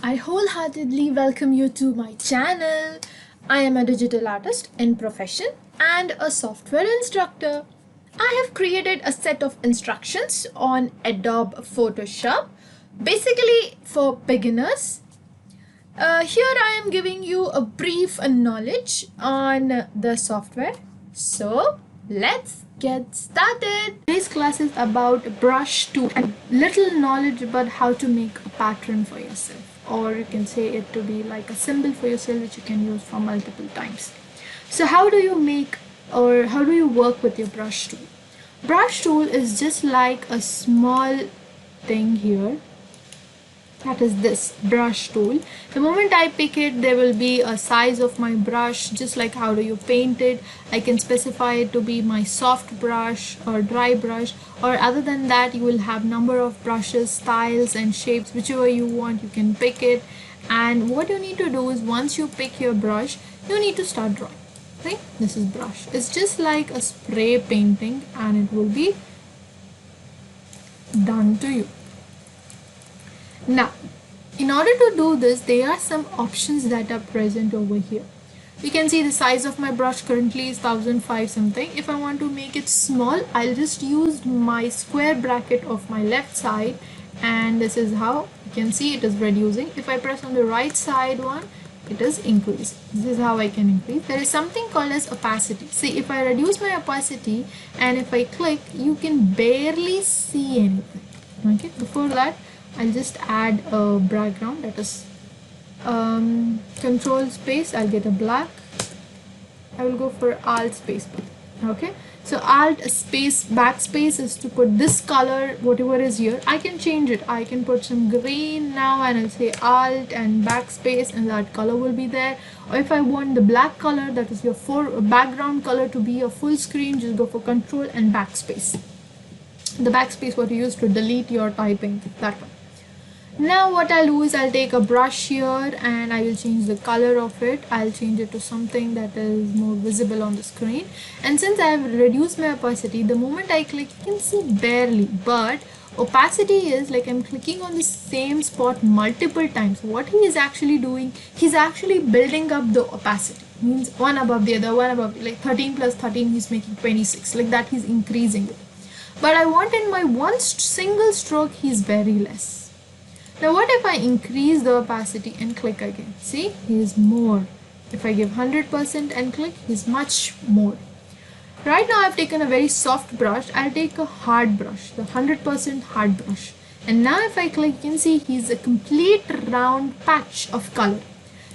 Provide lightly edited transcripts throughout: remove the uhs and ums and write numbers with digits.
I wholeheartedly welcome you to my channel. I am a digital artist in profession and a software instructor. I have created a set of instructions on Adobe Photoshop, basically for beginners. Here I am giving you a brief knowledge on the software. So let's get started. Today's class is about brush tool and little knowledge about how to make a pattern for yourself, or you can say it to be like a symbol for yourself which you can use for multiple times. So how do you make or how do you work with your brush tool? Brush tool is just like a small thing here, that is this brush tool. The moment I pick it, there will be a size of my brush, just like how do you paint it. I can specify it to be my soft brush or dry brush, or other than that you will have number of brushes, styles and shapes, whichever you want you can pick it. And what you need to do is, once you pick your brush, you need to start drawing. Right, this is brush. It's just like a spray painting and it will be done to you. Now, in order to do this, there are some options that are present over here. You can see the size of my brush currently is 1005 something. If I want to make it small, I'll just use my square bracket of my left side, and this is how you can see it is reducing. If I press on the right side one, it is increasing. This is how I can increase. There is something called as opacity. See, if I reduce my opacity and if I click, you can barely see anything. Okay, before that, I'll just add a background, that is control space, I'll get a black. I will go for alt space. Okay, so alt space backspace is to put this color, whatever is here. I can change it. I can put some green now and I'll say alt and backspace and that color will be there. Or if I want the black color, that is your background color, to be a full screen, just go for control and backspace. The backspace what you use to delete your typing, that one. Now what I'll do is I'll take a brush here and I will change the color of it. I'll change it to something that is more visible on the screen. And since I have reduced my opacity, the moment I click, you can see barely. But opacity is like I'm clicking on the same spot multiple times. What he is actually doing, he's actually building up the opacity. Means one above the other, one above, like 13 plus 13, he's making 26. Like that, he's increasing it. But I want in my one single stroke, he's very less. Now what if I increase the opacity and click again? See, he is more. If I give 100% and click, he's much more. Right now I've taken a very soft brush. I'll take a hard brush, the 100% hard brush. And now if I click, you can see he's a complete round patch of color.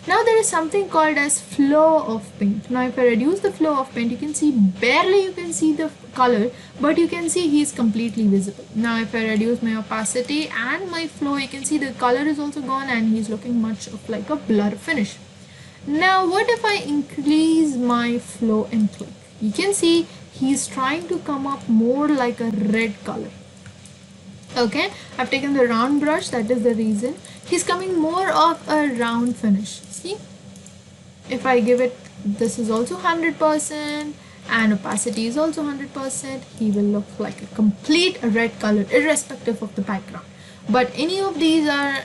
Now there is something called as flow of paint. Now if I reduce the flow of paint, you can see barely you can see the color, but you can see he is completely visible. Now if I reduce my opacity and my flow, you can see the color is also gone and he's looking much of like a blur finish. Now what if I increase my flow and click? You can see he's trying to come up more like a red color. Okay, I've taken the round brush, that is the reason. He's coming more of a round finish. See, if I give it, this is also 100% and opacity is also 100%, he will look like a complete red color irrespective of the background. But any of these are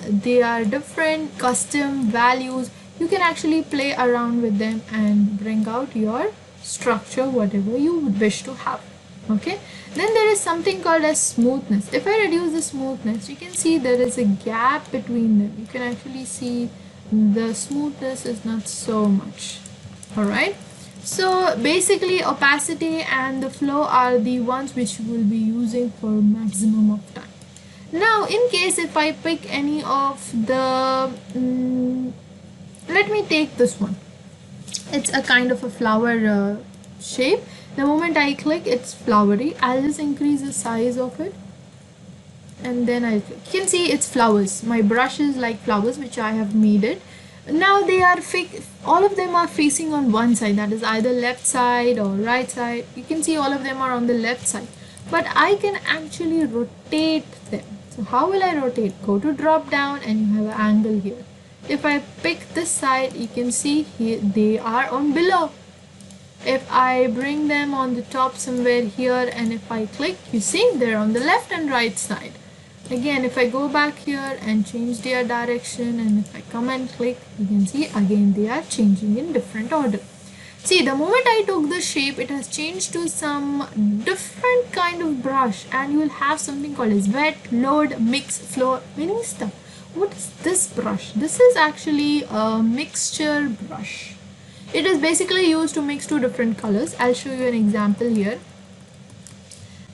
they are different custom values. You can actually play around with them and bring out your structure whatever you would wish to have. Okay, then there is something called as smoothness. If I reduce the smoothness, you can see there is a gap between them. You can actually see the smoothness is not so much. All right, so basically opacity and the flow are the ones which you will be using for maximum of time. Now in case if I pick any of the let me take this one. It's a kind of a flower shape. The moment I click, it's flowery. I'll just increase the size of it and then I click. You can see it's flowers. My brush is like flowers which I have made it. Now they are all of them are facing on one side, that is either left side or right side. You can see all of them are on the left side, but I can actually rotate them. So how will I rotate? Go to drop down and you have an angle here. If I pick this side, you can see here they are on below. If I bring them on the top somewhere here and if I click, you see they're on the left and right side. Again, if I go back here and change their direction, and if I come and click, you can see again they are changing in different order. See, the moment I took the shape, it has changed to some different kind of brush, and you will have something called as wet, load, mix, flow, many stuff. What is this brush? This is actually a mixture brush. It is basically used to mix two different colors. I'll show you an example here.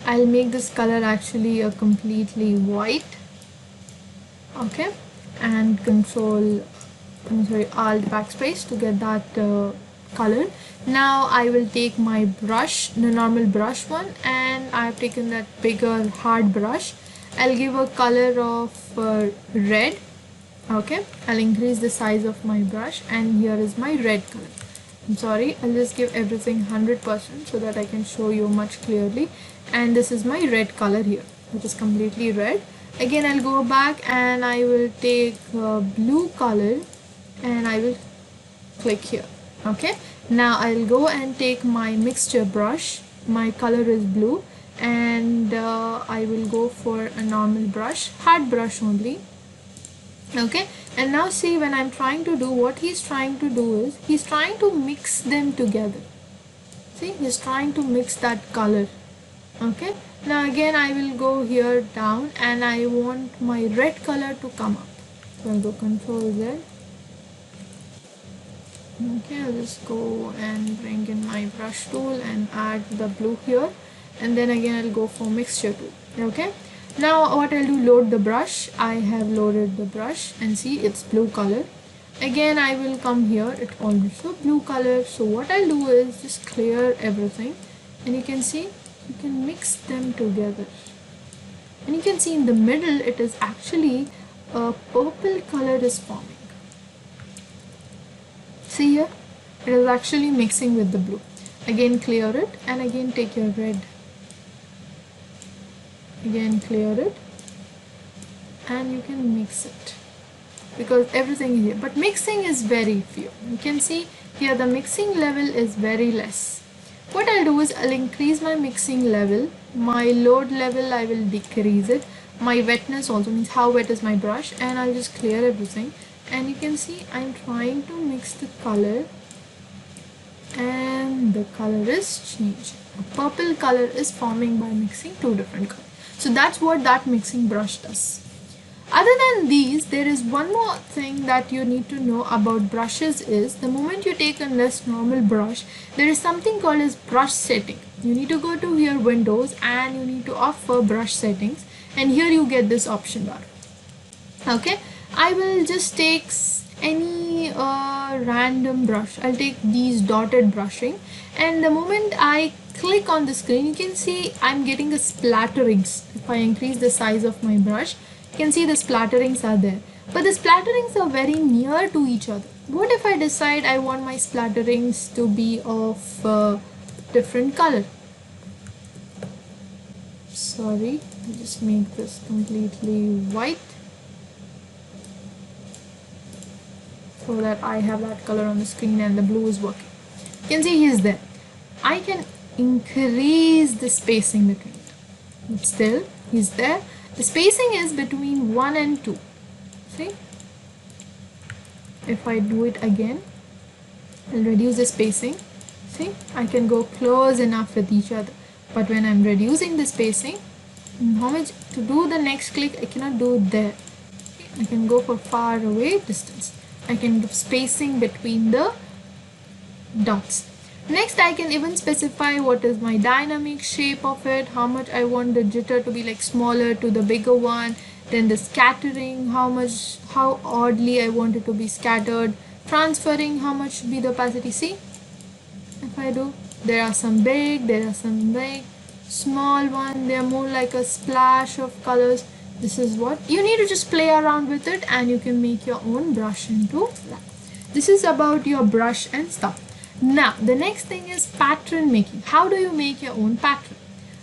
I'll make this color actually a completely white, okay, and alt backspace to get that color. Now I will take my brush, the normal brush one, and I've taken that bigger hard brush. I'll give a color of red, okay. I'll increase the size of my brush, and here is my red color. I'm sorry, I'll just give everything 100% so that I can show you much clearly. And this is my red color here, which is completely red. Again, I'll go back and I will take blue color and I will click here, okay. Now I'll go and take my mixture brush. My color is blue, and I will go for a normal brush, hard brush only, okay. And now see, when I'm trying to do, what he's trying to do is he's trying to mix them together. See, he's trying to mix that color, okay. Now again I will go here down and I want my red color to come up, so I'll go Control Z, okay. I'll just go and bring in my brush tool and add the blue here, and then again I'll go for mixture tool, okay. Now what I'll do, load the brush. I have loaded the brush, and see, it's blue color. Again I will come here, it also blue color. So what I'll do is just clear everything, and you can see you can mix them together, and you can see in the middle it is actually a purple color is forming. See here, it is actually mixing with the blue. Again clear it, and again take your red, again clear it, and you can mix it because everything is here, but mixing is very few. You can see here the mixing level is very less. What I'll do is I'll increase my mixing level, my load level I will decrease it, my wetness also means how wet is my brush, and I'll just clear everything, and you can see I'm trying to mix the color, and the color is changing. A purple color is forming by mixing two different colors. So that's what that mixing brush does. Other than these, there is one more thing that you need to know about brushes is the moment you take a less normal brush, there is something called as brush setting. You need to go to here Windows and you need to offer brush settings, and here you get this option bar, okay. I will just take any random brush. I'll take these dotted brushing, and the moment I click on the screen, you can see I'm getting the splatterings. If I increase the size of my brush, you can see the splatterings are there, but the splatterings are very near to each other. What if I decide I want my splatterings to be of different color? Sorry, I'll just make this completely white so that I have that color on the screen and the blue is working. You can see he is there. I can increase the spacing between it, but still he's there. The spacing is between 1 and 2. See, if I do it again, I'll reduce the spacing. See, I can go close enough with each other, but when I'm reducing the spacing, how much to do the next click, I cannot do it there. I can go for far away distance. I can do spacing between the dots. Next, I can even specify what is my dynamic shape of it, how much I want the jitter to be like smaller to the bigger one, then the scattering, how oddly I want it to be scattered, transferring, how much should be the opacity. See, if I do, there are some big, there are some big, small one, they are more like a splash of colors. This is what you need to just play around with it, and you can make your own brush into that. This is about your brush and stuff. Now the next thing is pattern making. How do you make your own pattern?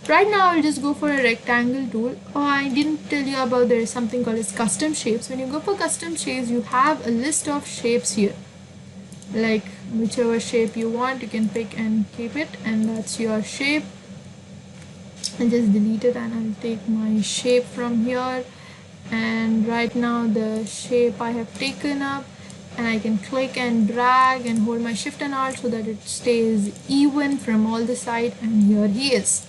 Right now I'll just go for a rectangle tool. Oh, I didn't tell you about there is something called as custom shapes. When you go for custom shapes, you have a list of shapes here, like whichever shape you want you can pick and keep it, and that's your shape. I'll just delete it and I'll take my shape from here, and right now the shape I have taken up, and I can click and drag and hold my shift and alt so that it stays even from all the side, and here he is,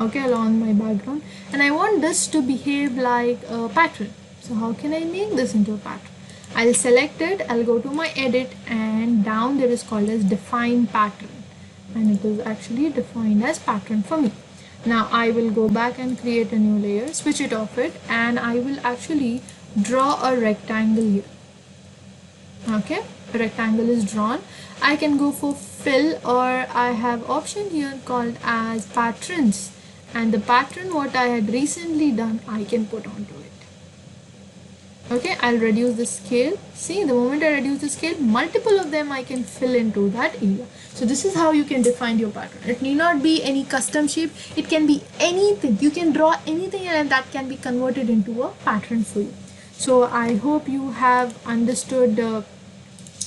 okay, along my background. And I want this to behave like a pattern. So how can I make this into a pattern? I'll select it, I'll go to my edit, and down there is called as define pattern, and it is actually defined as pattern for me. Now I will go back and create a new layer, switch it off it, and I will actually draw a rectangle here. Okay, a rectangle is drawn. I can go for fill, or I have option here called as patterns, and the pattern what I had recently done I can put onto it. Okay, I'll reduce the scale. See, the moment I reduce the scale, multiple of them I can fill into that area. So this is how you can define your pattern. It need not be any custom shape. It can be anything. You can draw anything and that can be converted into a pattern for you. So I hope you have understood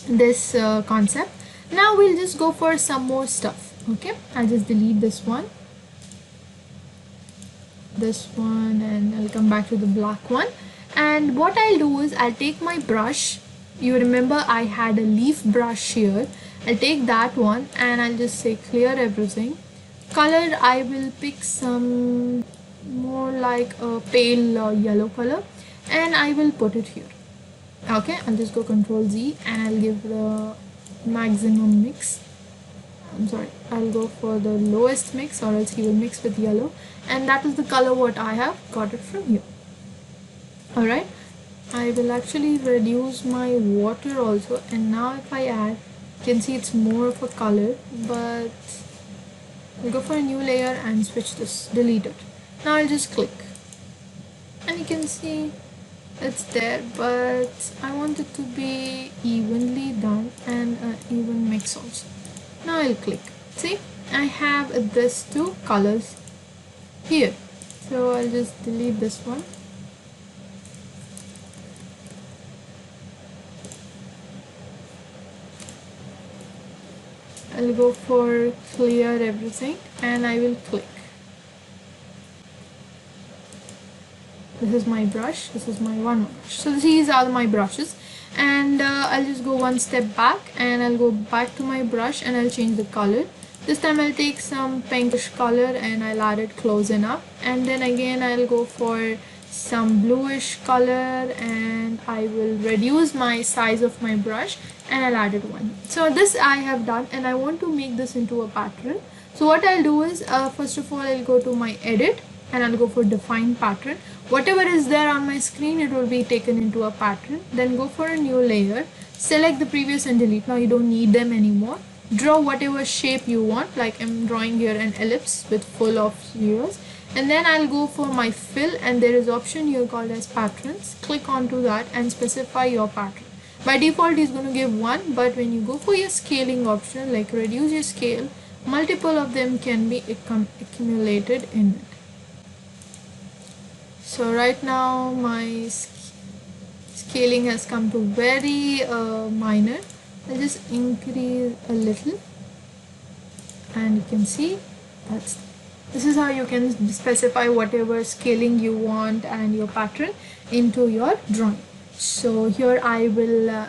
this concept. Now we'll just go for some more stuff. Okay, I'll just delete this one, and I'll come back to the black one. And what I'll do is I'll take my brush. You remember I had a leaf brush here. I'll take that one and I'll just say clear everything. Color, I will pick some more like a pale yellow color, and I will put it here. Okay, I'll just go Control Z and I'll give the maximum mix. I'm sorry, I'll go for the lowest mix, or else he will mix with yellow, and that is the color what I have got it from here. Alright, I will actually reduce my water also, and now if I add, you can see it's more of a color, but I'll go for a new layer and switch this, delete it. Now I'll just click, and you can see it's there, but I want it to be evenly done and an even mix also. Now I'll click. See, I have this two colors here, so I'll just delete this one. I'll go for clear everything and I will click. This is my brush, this is my one brush. So these are my brushes, and I'll just go one step back and I'll go back to my brush and I'll change the color. This time I'll take some pinkish color and I'll add it close enough, and then again I'll go for some bluish color and I will reduce my size of my brush and I'll add it one. So this I have done, and I want to make this into a pattern. So what I'll do is first of all I'll go to my edit and I'll go for define pattern. Whatever is there on my screen, it will be taken into a pattern. Then go for a new layer, select the previous and delete. Now you don't need them anymore. Draw whatever shape you want, like I'm drawing here an ellipse with full of spheres, and then I'll go for my fill, and there is option here called as patterns. Click onto that and specify your pattern. By default is going to give 1, but when you go for your scaling option, like reduce your scale, multiple of them can be accumulated in it. So right now my scaling has come to very minor. I'll just increase a little, and you can see this is how you can specify whatever scaling you want and your pattern into your drawing. So here I will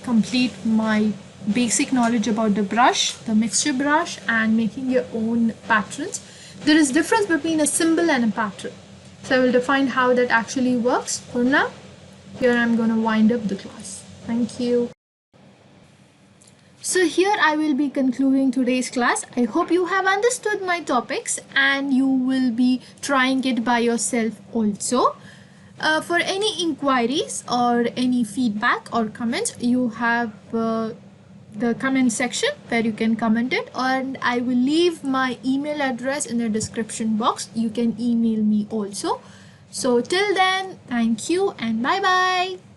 complete my basic knowledge about the brush, the mixture brush, and making your own patterns. There is difference between a symbol and a pattern. So I will define how that actually works. For now, here I'm going to wind up the class. Thank you. So here I will be concluding today's class. I hope you have understood my topics and you will be trying it by yourself also. For any inquiries or any feedback or comments, you have the comment section where you can comment it, and I will leave my email address in the description box. You can email me also. So till then, thank you and bye bye.